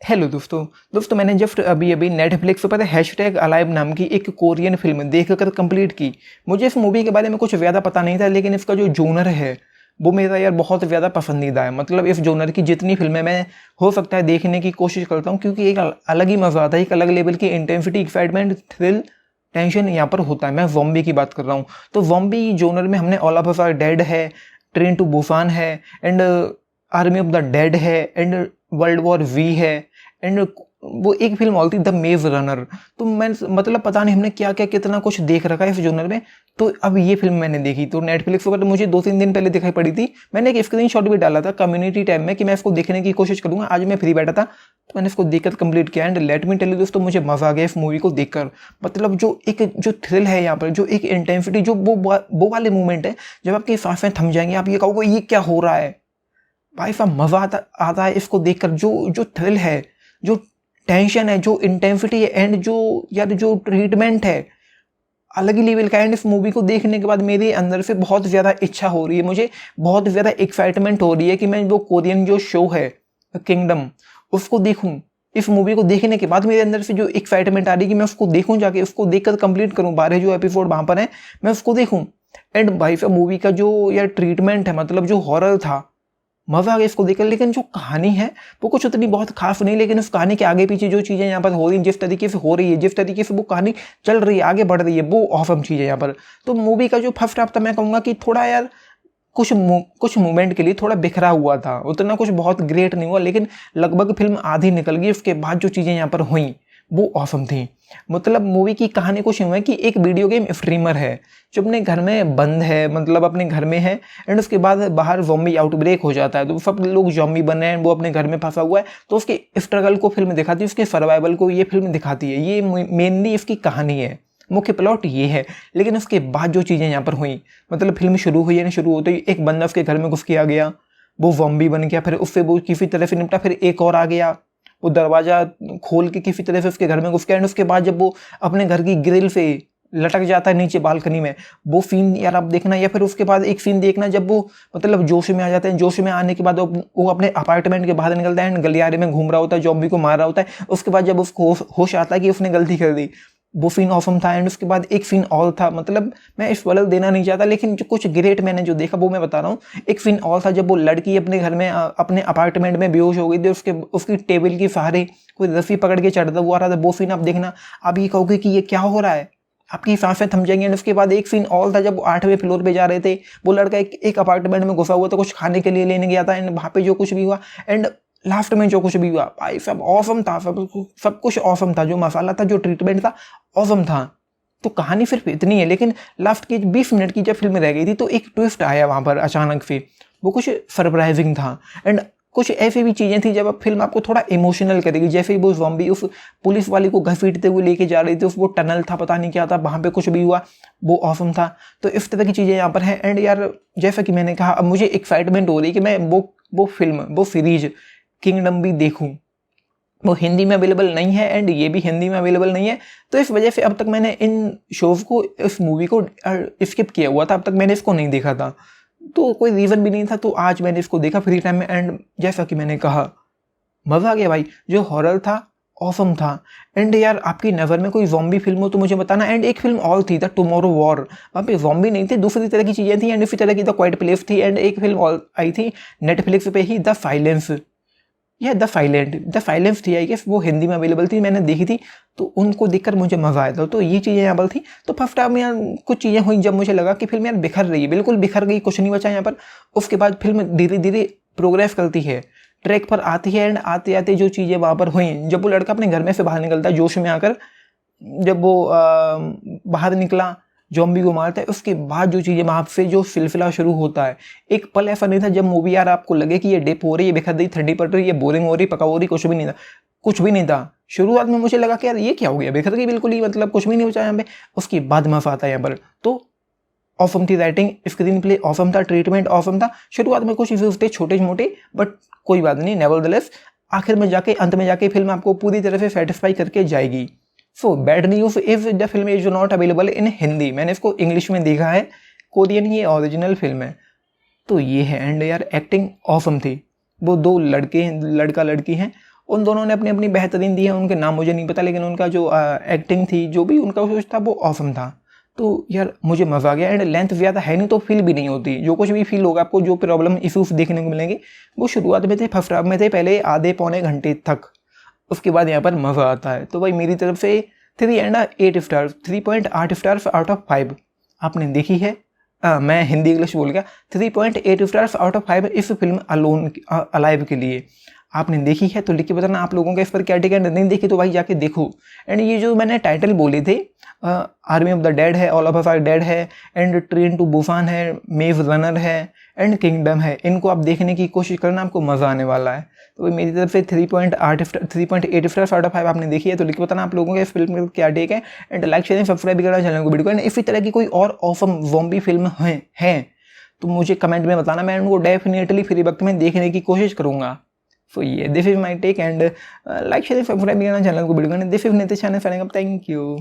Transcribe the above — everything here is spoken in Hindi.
हेलो दोस्तों मैंने जस्ट अभी अभी नेटफ्लिक्स पर हैशटैग अलाइव नाम की एक कोरियन फिल्म देखकर कंप्लीट की। मुझे इस मूवी के बारे में कुछ ज़्यादा पता नहीं था, लेकिन इसका जो जोनर है वो मेरा यार बहुत ज़्यादा पसंदीदा है। मतलब इस जोनर की जितनी फिल्में मैं हो सकता है देखने की कोशिश करता हूँ, क्योंकि एक अलग ही मज़ा आता है, एक अलग लेवल की इंटेंसिटी, एक्साइटमेंट, थ्रिल, टेंशन यहाँ पर होता है। मैं ज़ॉम्बी की बात कर रहा हूँ। तो ज़ॉम्बी जोनर में हमने all of us are dead है, ट्रेन टू बुसान है, and army of the dead है, एंड वर्ल्ड वॉर वी है, एंड वो एक फिल्म और थी द मेज रनर। तो मैं मतलब पता नहीं हमने क्या क्या कितना कुछ देख रखा है इस जोनर में। तो अब ये फिल्म मैंने देखी तो नेटफ्लिक्स पर मुझे 2-3 दिन पहले दिखाई पड़ी थी। मैंने एक स्क्रीनशॉट भी डाला था कम्युनिटी टैब में कि मैं इसको देखने की कोशिश करूंगा। आज मैं फ्री बैठा था तो मैंने इसको देखकर कंप्लीट किया, and let me tell you दोस्तों, मुझे मजा आ गया इस मूवी को देखकर। मतलब जो थ्रिल है यहाँ पर, जो एक इंटेंसिटी, जो वो वाले मोमेंट है जब आपकी सांसें थम जाएंगी, आप ये कहोगे ये क्या हो रहा है। भाई साहब मजा आता है इसको देखकर। जो थ्रिल है, जो टेंशन है, जो इंटेंसिटी है, एंड जो ट्रीटमेंट है, अलग ही लेवल का। एंड इस मूवी को देखने के बाद मेरे अंदर से बहुत ज़्यादा इच्छा हो रही है, मुझे बहुत ज़्यादा एक्साइटमेंट हो रही है कि मैं वो कोरियन जो शो है किंगडम उसको देखूं। इस मूवी को देखने के बाद मेरे अंदर से जो एक्साइटमेंट आ रही है कि मैं उसको देखूं, जाके उसको देखकर कंप्लीट करूं। 12 जो एपिसोड वहां पर है मैं उसको देखूं। एंड भाई साहब मूवी का जो यार ट्रीटमेंट है, मतलब जो हॉरर था, मजा आ गया इसको देखकर। लेकिन जो कहानी है वो कुछ उतनी बहुत खास नहीं, लेकिन उस कहानी के आगे पीछे जो चीज़ें यहाँ पर हो रही हैं, जिस तरीके से हो रही है, जिस तरीके से वो कहानी चल रही है, आगे बढ़ रही है, वो ऑसम चीज़ है यहाँ पर। तो मूवी का जो फर्स्ट हाफ था मैं कहूँगा कि थोड़ा यार कुछ मोमेंट के लिए थोड़ा बिखरा हुआ था, उतना कुछ बहुत ग्रेट नहीं हुआ, लेकिन लगभग फिल्म आधी निकल गई। उसके बाद जो चीज़ें यहाँ पर हुई वो ऑसम थी। मतलब मूवी की कहानी कुछ यूँ है कि एक वीडियो गेम स्ट्रीमर है जो अपने घर में बंद है, मतलब अपने घर में है, एंड उसके बाद बाहर ज़ॉम्बी आउटब्रेक हो जाता है, तो सब लोग ज़ॉम्बी बने हैं, वो अपने घर में फंसा हुआ है। तो उसके स्ट्रगल को फिल्म दिखाती है, उसके सर्वाइवल को ये फिल्म दिखाती है। ये मेनली इसकी कहानी है, मुख्य प्लॉट ये है। लेकिन उसके बाद जो चीज़ें यहाँ पर हुई, मतलब फिल्म शुरू हुई है ना, शुरू होते ही एक बंदा उसके घर में घुस के आ गया, वो ज़ॉम्बी बन गया, फिर उससे वो किसी तरह से निपटा, फिर एक और आ गया, वो दरवाज़ा खोल के किसी तरह से उसके घर में घुस गया, एंड उसके बाद जब वो अपने घर की ग्रिल से लटक जाता है नीचे बालकनी में, वो सीन यार आप देखना। या फिर उसके बाद एक सीन देखना जब वो मतलब जोश में आ जाते हैं, जोश में आने के बाद वो अपने अपार्टमेंट के बाहर निकलता है, एंड गलियारे में घूम रहा होता है, जॉम्बी को मार रहा होता है। उसके बाद जब उसको होश आता है कि उसने गलती कर दी, वो सीन ऑसम था। एंड उसके बाद एक सीन और था, मतलब मैं इस वाले देना नहीं चाहता, लेकिन जो कुछ ग्रेट मैंने जो देखा वो मैं बता रहा हूँ। एक सीन और था जब वो लड़की अपने घर में अपने अपार्टमेंट में बेहोश हो गई थी, उसकी टेबल की सहारे कोई रस्सी पकड़ के चढ़ता हुआ रहा था। वो सीन आप देखना, आप ये कहोगे कि ये क्या हो रहा है, आपकी सांसें थम जाएंगी। एंड उसके बाद एक सीन और था जब वो 8वें फ्लोर पे जा रहे थे, वो लड़का एक अपार्टमेंट में घुसा हुआ था, कुछ खाने के लिए लेने गया था, एंड वहाँ पे जो कुछ भी हुआ, एंड लास्ट में जो कुछ भी हुआ, भाई सब ऑसम था, सब कुछ ऑसम था। जो मसाला था, जो ट्रीटमेंट था, ऑसम था। तो कहानी सिर्फ इतनी है, लेकिन लास्ट के 20 मिनट की जब फिल्म रह गई थी तो एक ट्विस्ट आया वहाँ पर अचानक से, वो कुछ सरप्राइजिंग था। एंड कुछ ऐसी भी चीज़ें थी जब फिल्म आपको थोड़ा इमोशनल करेगी, जैसे वो ज़ॉम्बी उस पुलिस वाली को घसीटते हुए लेके जा रही थी, उस वो टनल था, पता नहीं क्या था, वहाँ पे कुछ भी हुआ, वो ऑसम था। तो इस तरह की चीज़ें यहाँ पर हैं। एंड यार जैसा कि मैंने कहा, अब मुझे एक्साइटमेंट हो रही है कि मैं वो फिल्म, वो सीरीज किंगडम भी देखूं। वो हिंदी में अवेलेबल नहीं है, एंड ये भी हिंदी में अवेलेबल नहीं है। तो इस वजह से अब तक मैंने इन शोज़ को, इस मूवी को स्किप किया हुआ था, अब तक मैंने इसको नहीं देखा था, तो कोई रीज़न भी नहीं था। तो आज मैंने इसको देखा फ्री टाइम में, एंड जैसा कि मैंने कहा, मज़ा आ गया भाई। जो हॉरर था ऑसम था। एंड यार आपकी नज़र में कोई ज़ॉम्बी फिल्म हो तो मुझे बताना। एंड एक फिल्म और थी द टुमारो वॉर, वहाँ पे ज़ॉम्बी नहीं थे, दूसरी तरह की चीज़ें थी, एंड इसी तरह की द क्वाइट प्लेस थी। एंड एक फिल्म और आई थी नेटफ्लिक्स पे ही, द साइलेंस, या द साइलेंस थी आई गेस, वो हिंदी में अवेलेबल थी, मैंने देखी थी। तो उनको देखकर मुझे मज़ा आया था। तो ये चीज़ें यहाँ पर थी। तो फर्स्ट हाफ में यार कुछ चीज़ें हुई जब मुझे लगा कि फिल्म यार बिखर रही है, बिल्कुल बिखर गई, कुछ नहीं बचा यहाँ पर। उसके बाद फिल्म धीरे धीरे प्रोग्रेस करती है, ट्रैक पर आती है, एंड आते आते जो चीज़ें वहाँ पर हुई, जब वो लड़का अपने घर में से बाहर निकलता है जोश में आकर, जब वो बाहर निकला, ज़ॉम्बी को मारता है, उसके बाद जो चीज़ें वहाँ से जो सिलसिला शुरू होता है। एक पल ऐसा नहीं था जब मूवी यार आपको लगे कि ये डिप हो रही है, बिखर रही, ठंडी पड़ रही है, बोरिंग हो रही, पका हो रही, कुछ भी नहीं था, कुछ भी नहीं था। शुरुआत में मुझे लगा कि यार ये क्या हो गया, बिखर गई बिल्कुल ही, मतलब कुछ भी नहीं बचा यहाँ पे। उसके बाद मजा आता है यहाँ पर। तो ऑसम थी राइटिंग, स्क्रीन प्ले ऑसम था, ट्रीटमेंट ऑसम था। शुरुआत में कुछ इश्यूज थे छोटे मोटे, बट कोई बात नहीं, नेवरदलेस आखिर में जाके, अंत में जाके फिल्म आपको पूरी तरह से सेटिस्फाई करके जाएगी। So bad news if the film is not available in Hindi. मैंने इसको इंग्लिश में देखा है, कोरियन ही ओरिजिनल फिल्म है। तो ये है। एंड यार एक्टिंग ऑसम थी। वो दो लड़के हैं, लड़का लड़की हैं, उन दोनों ने अपनी अपनी बेहतरीन दी है, उनके नाम मुझे नहीं पता, लेकिन उनका जो एक्टिंग थी, जो भी उनका सोच था, वो ऑसम था। तो यार मुझे मज़ा आ गया। एंड लेंथ ज़्यादा है नहीं तो फील भी नहीं होती। जो कुछ भी फील होगा आपको, जो प्रॉब्लम इशूज़ देखने को मिलेंगे, वो शुरुआत में थे, फर्स्ट में थे, पहले आधे पौने घंटे तक। उसके बाद यहाँ पर मज़ा आता है। तो भाई मेरी तरफ से 3.8 स्टार, 3.8 स्टार्स आउट ऑफ 5 आपने देखी है। मैं हिंदी इंग्लिश बोल गया। 3.8 स्टार्स आउट ऑफ 5 इस फिल्म अलोन अलाइव के लिए आपने देखी है तो लिख के बताना आप लोगों का इस पर क्या टिकट। नहीं देखी तो भाई जाके देखो। एंड ये जो मैंने टाइटल बोले थे, आर्मी ऑफ द डेड है, all of us are dead है, एंड ट्रेन टू बुसान है, मेज रनर है, एंड किंगडम है, इनको आप देखने की कोशिश करना, आपको मज़ा आने वाला है। तो मेरी तरफ से 3.8 स्टार्स आउट ऑफ 5 आपने देखी है तो लिख के बताना आप लोगों के इस फिल्म में क्या टेक है। एंड लाइक शेयर सब्सक्राइब भी करना चैनल को वीडियो को। एंड इसी तरह की कोई और ऑसम ज़ॉम्बी फिल्म है तो मुझे कमेंट में बताना, मैं उनको डेफिनेटली फ्री वक्त में देखने की कोशिश करूँगा। सो ये this is my take. And like share subscribe भी करना चैनल को वीडियो को। This is Nitish channel. Thank you.